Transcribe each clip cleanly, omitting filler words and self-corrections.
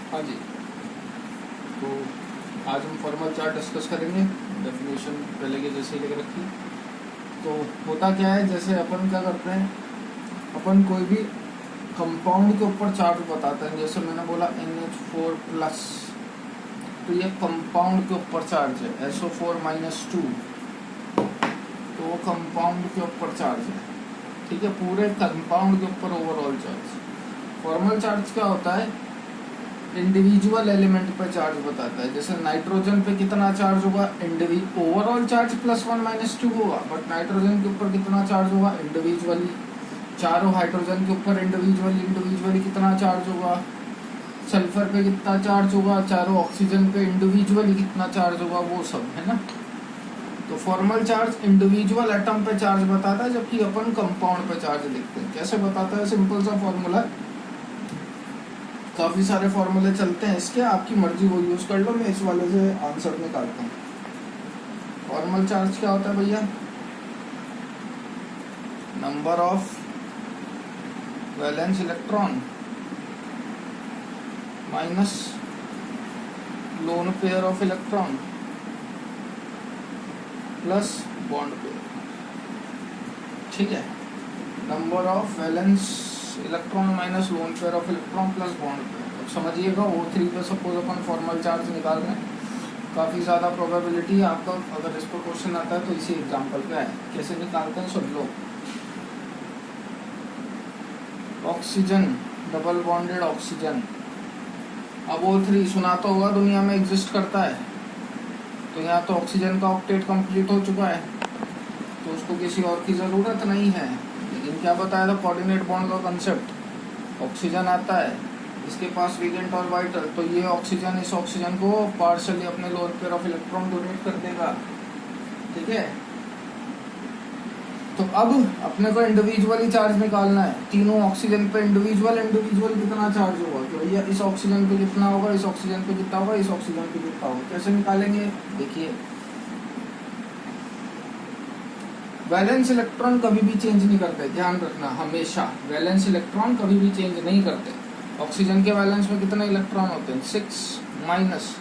हाँ जी, तो आज हम फॉर्मल चार्ट डिस्कस करेंगे। डेफिनेशन पहले के जैसे ही लेकर रखी। तो होता क्या है, जैसे अपन क्या करते हैं, अपन कोई भी कंपाउंड के ऊपर चार्ज बताते हैं। जैसे मैंने बोला NH4+, तो ये कंपाउंड के ऊपर चार्ज है। SO4-2, तो वो कंपाउंड के ऊपर चार्ज है। ठीक है, पूरे कंपाउंड के ऊपर ओवरऑल चार्ज। फॉर्मल चार्ज क्या होता है, इंडिविजुअल एलिमेंट पर चार्ज बताता है। जैसे नाइट्रोजन पे कितना चार्ज होगा, ओवरऑल चार्ज +1 - 2 होगा, बट नाइट्रोजन के ऊपर कितना चार्ज होगा इंडिविजुअली। चारों हाइड्रोजन के ऊपर इंडिविजुअली कितना चार्ज होगा, सल्फर पे कितना चार्ज होगा, चारों ऑक्सीजन पे इंडिविजुअली कितना चार्ज होगा, वो सब है ना। तो फॉर्मल चार्ज इंडिविजुअल एटम पे चार्ज बताता है, जबकि अपन कंपाउंड पे चार्ज लिखते हैं। कैसे बताता है, सिंपल सा फॉर्मूला। काफ़ी सारे फॉर्मूले चलते हैं इसके, आपकी मर्जी वो यूज़ कर लो। मैं इस वाले से आंसर निकालता हूँ। फॉर्मल चार्ज क्या होता है भैया, number of valence electron minus lone pair of electron plus bond pair. ठीक है, number of valence electron minus lone pair of electron plus bond pair. अब समझिएगा, O3 पे सपोज अपन फॉर्मल चार्ज निकाल रहे हैं। काफ़ी ज़्यादा प्रोबेबिलिटी है आपका, अगर इस पर क्वेश्चन आता है तो इसी एग्जांपल पे है। कैसे निकालते हैं सुन लो। Oxygen, double bonded oxygen. अब O3 सुना तो होगा, दुनिया में एग्जिस्ट करता है। तो यहाँ तो ऑक्सीजन का ऑक्टेट कंप्लीट हो चुका है, तो उसको किसी और की ज़रूरत नहीं है। लेकिन क्या बताया था, कोऑर्डिनेट बॉन्ड का कंसेप्ट। ऑक्सीजन आता है, इसके पास वेलेंट और वाइटल, तो ये ऑक्सीजन इस ऑक्सीजन को पार्शली अपने lone pair of electron donate कर देगा। ठीक है, तो अब अपने को इंडिविजुअली चार्ज निकालना है। तीनों ऑक्सीजन पे इंडिविजुअल कितना चार्ज होगा, तो भैया इस ऑक्सीजन पे कितना होगा, इस ऑक्सीजन पे कितना होगा, इस ऑक्सीजन पे कितना होगा। कैसे निकालेंगे, देखिए। वैलेंस इलेक्ट्रॉन कभी भी चेंज नहीं करते, ध्यान रखना हमेशा। वैलेंस इलेक्ट्रॉन कभी भी चेंज नहीं करते। ऑक्सीजन के वैलेंस में कितने इलेक्ट्रॉन होते हैं, 6 माइनस।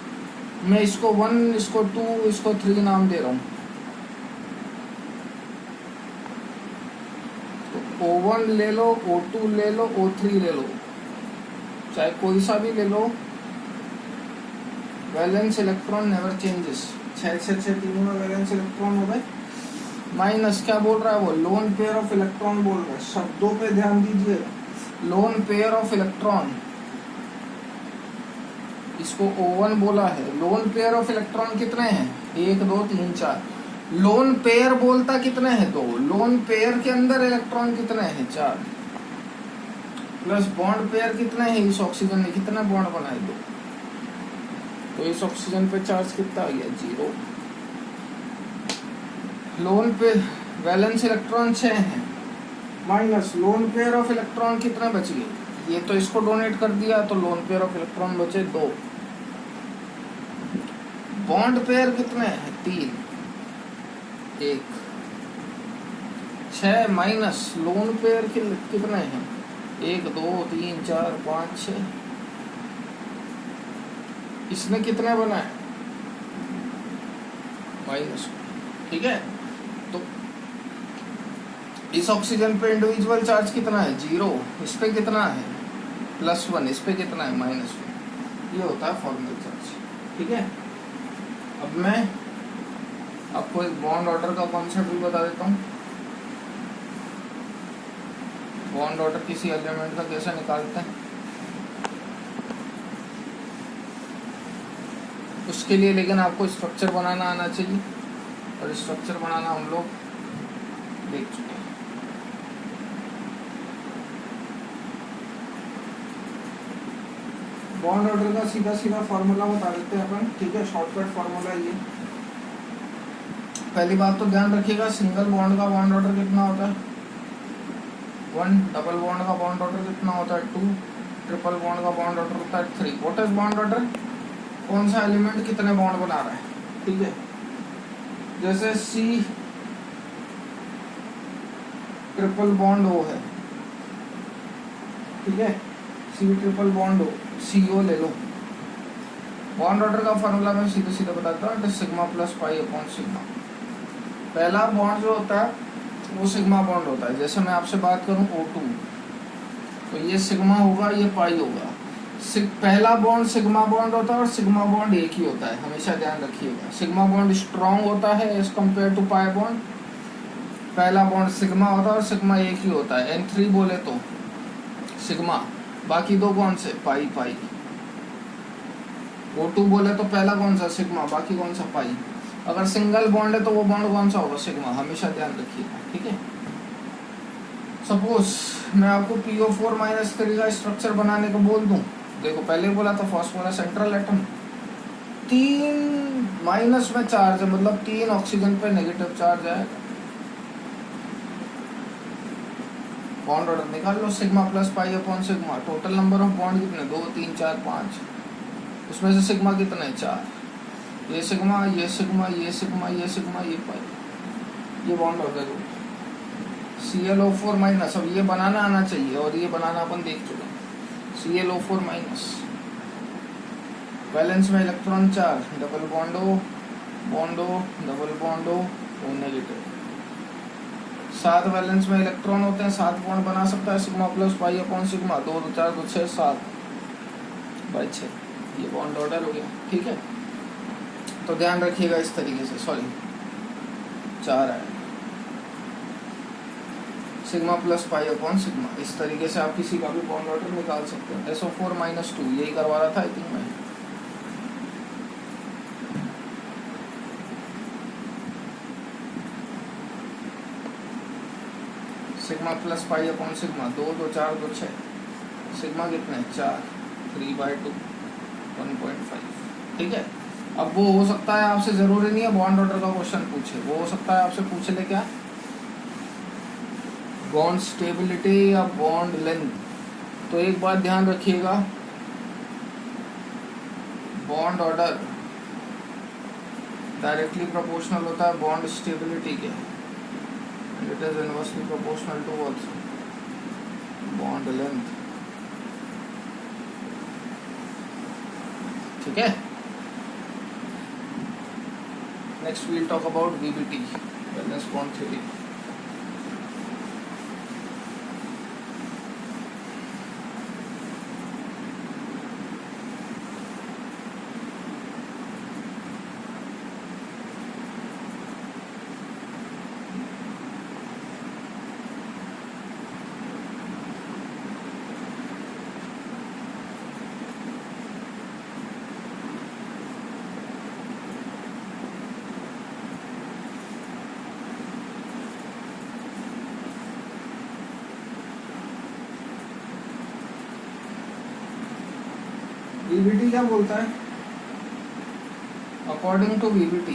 मैं इसको 1, इसको 2, इसको 3 नाम दे रहा हूँ। तो O1 ले लो, O2 ले लो, O3 ले लो, चाहे कोई सा भी ले लो। Valence electron never changes. 6 तीनों में वैलेंस इलेक्ट्रॉन हो गए। माइनस क्या बोल रहा है वो, लोन पेयर ऑफ इलेक्ट्रॉन बोल रहा है। शब्दों पे ध्यान दीजिए, लोन पेयर ऑफ इलेक्ट्रॉन, इसको O1 बोला है। लोन पेयर ऑफ इलेक्ट्रॉन कितने हैं, 1 2 3 4। लोन पेयर बोलता कितने हैं, 2। लोन पेयर के अंदर इलेक्ट्रॉन कितने हैं, 4। प्लस बॉन्ड पेयर कितने हैं, इस ऑक्सीजन ने कितने बॉन्ड बनाए, 2। तो इस ऑक्सीजन पे चार्ज कितना आ गया, 0। लोन पे वैलेंस इलेक्ट्रॉन 6 हैं, minus lone pair of electron कितने बच गए, ये तो इसको डोनेट कर दिया, तो लोन पेयर ऑफ इलेक्ट्रॉन बचे 2। बॉन्ड पेयर कितने हैं, 3, 1। 6 माइनस लोन पेयर कितने हैं, 1 2 3 4 5 6। इसने कितने बनाए, माइनस। ठीक है, तो इस ऑक्सीजन पे इंडिविजुअल चार्ज कितना है, 0। इस पे कितना है, +1। इस पे कितना है, -1। ये होता है फॉर्मल चार्ज। ठीक है, अब मैं आपको एक बॉन्ड ऑर्डर का कॉन्सेप्ट भी बता देता हूँ। बॉन्ड ऑर्डर किसी एलिमेंट का कैसे निकालते हैं, उसके लिए लेकिन आपको स्ट्रक्चर बनाना आना चाहिए, और स्ट्रक्चर बनाना हम लोग देख चुके हैं। बॉन्ड ऑर्डर का सीधा फॉर्मूला बता देते हैं अपन। ठीक है, शॉर्टकट फॉर्मूला ये। पहली बात तो ध्यान रखिएगा, सिंगल बॉन्ड का बॉन्ड ऑर्डर कितना होता है, 1। डबल बॉन्ड का बॉन्ड ऑर्डर कितना होता है, 2। ट्रिपल बॉन्ड का बॉन्ड ऑर्डर होता है 3। व्हाट इज बॉन्ड ऑर्डर, कौन सा एलिमेंट कितने बॉन्ड बना रहा है। ठीक है, जैसे C ट्रिपल बॉन्ड O है। ठीक है, C triple bond O, CO ले लो। बॉन्ड ऑर्डर का फॉर्मूला मैं सीधे सीधे बताता हूँ, sigma plus pi upon sigma. पहला बॉन्ड जो होता है वो सिग्मा बॉन्ड होता है। जैसे मैं आपसे बात करूँ O2, तो ये सिग्मा होगा, ये पाई होगा। पहला बॉन्ड सिग्मा बॉन्ड होता है और सिग्मा बॉन्ड एक ही होता है, हमेशा ध्यान रखिएगा। सिग्मा बॉन्ड स्ट्रॉन्ग होता है as compare to pi bond. पहला बॉन्ड सिग्मा होता है और सिग्मा एक ही होता है। N3 बोले तो सिग्मा, बाकी दो कौन से, पाई पाई। O2 बोले तो पहला कौन सा, सिग्मा, बाकी कौन सा, पाई। अगर सिंगल बॉन्ड है तो वो बॉन्ड कौन सा होगा, सिग्मा, हमेशा ध्यान रखिएगा, ठीक है। सपोज मैं आपको PO4-3 का स्ट्रक्चर बनाने को बोल दूं, देखो पहले बोला था फास्फोरस सेंट्रल एटम, 3 माइनस में चार्ज है, मतलब 3 ऑक्सीजन पे नेगेटिव चार्ज आएगा। बॉन्ड ऑर्डर निकाल लो, sigma plus pi upon sigma. Total number of bond कितने, 2 3 4 5। उसमें से सिग्मा कितने, 4। ये सिग्मा, ये सिग्मा, ये सिग्मा, ये सिग्मा, ये पाई। ये बॉन्ड ऑर्डर हो ClO4 माइनस। अब ये बनाना आना चाहिए और ये बनाना अपन देख चुके हैं। ClO4 माइनस, बैलेंस में electron 4, double बॉन्डो बॉन्डो double बॉन्डो O negative. 7 valence में इलेक्ट्रॉन होते हैं, 7 बॉन्ड बना सकता है sigma plus pi upon sigma. 2 2 4 2 6 7 by 6, ये बॉन्ड ऑर्डर हो गया, ठीक है। तो ध्यान रखिएगा इस तरीके से, सॉरी 4 है sigma plus pi upon sigma. इस तरीके से आप किसी का भी बॉन्ड ऑर्डर निकाल सकते हैं। SO4-2 यही करवा रहा था आई थिंक मैं। Sigma plus pi upon sigma, 2 2 4 2 6। Sigma कितने, 4, 3/2 1.5, ठीक है। अब वो हो सकता है आपसे, जरूरी नहीं है बॉन्ड ऑर्डर का क्वेश्चन पूछे, वो हो सकता है आपसे पूछ ले क्या, बॉन्ड स्टेबिलिटी या बॉन्ड लेंथ। तो एक बात ध्यान रखिएगा, बॉन्ड ऑर्डर डायरेक्टली प्रोपोर्शनल होता है बॉन्ड स्टेबिलिटी के, it is inversely proportional to what, bond length, ठीक है। Next we'll talk about VBT, valence bond theory. VBT क्या बोलता है, अकॉर्डिंग टू VBT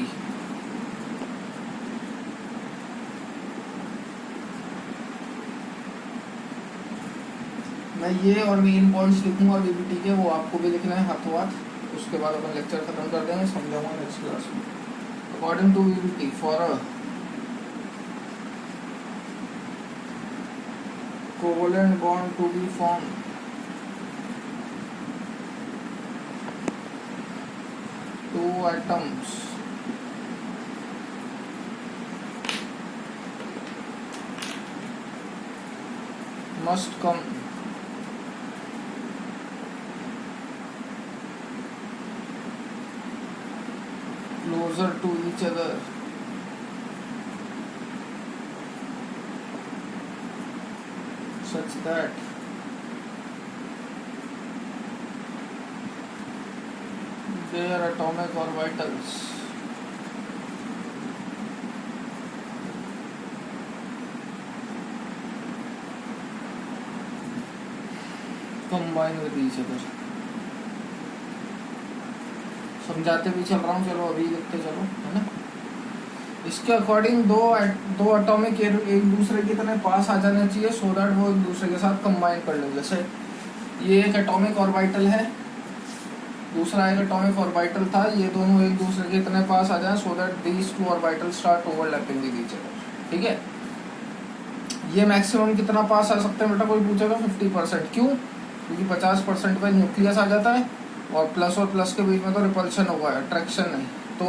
मैं ये और मेन पॉइंट्स लिखूंगा VBT के, वो आपको भी लिखना है हाथों हाथ। उसके बाद अपन लेक्चर खत्म कर देंगे, समझाऊंगा नेक्स्ट क्लास में। According to VBT, for a covalent bond to be form, two atoms must come closer to each other such that their atomic orbitals combine with each other। समझाते भी चल रहा हूँ, चलो अभी लिखते चलो, है ना। इसके अकॉर्डिंग दो एटॉमिक एक दूसरे के इतने पास आ जाने चाहिए सो दैट वो एक दूसरे के साथ कंबाइन कर लें। जैसे ये एक एटॉमिक ऑर्बिटल है, दूसरा एक एटॉमिक ऑर्बिटल था, ये दोनों एक दूसरे के इतने पास आ जाए so that these two orbital start overlapping with each other, ठीक है। ये मैक्सिमम कितना पास आ सकते हैं बेटा, कोई पूछेगा 50%। क्यों? क्योंकि 50% पे न्यूक्लियस आ जाता है और प्लस के बीच में तो रिपल्शन होगा, अट्रैक्शन नहीं। तो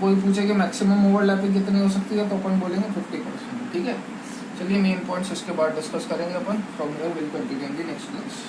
कोई पूछे कि मैक्सिमम ओवरलैपिंग कितनी हो सकती है, तो अपन बोलेंगे 50%। ठीक है, चलिए मेन पॉइंट्स इसके बाद डिस्कस करेंगे अपन। From here will continue in the next class.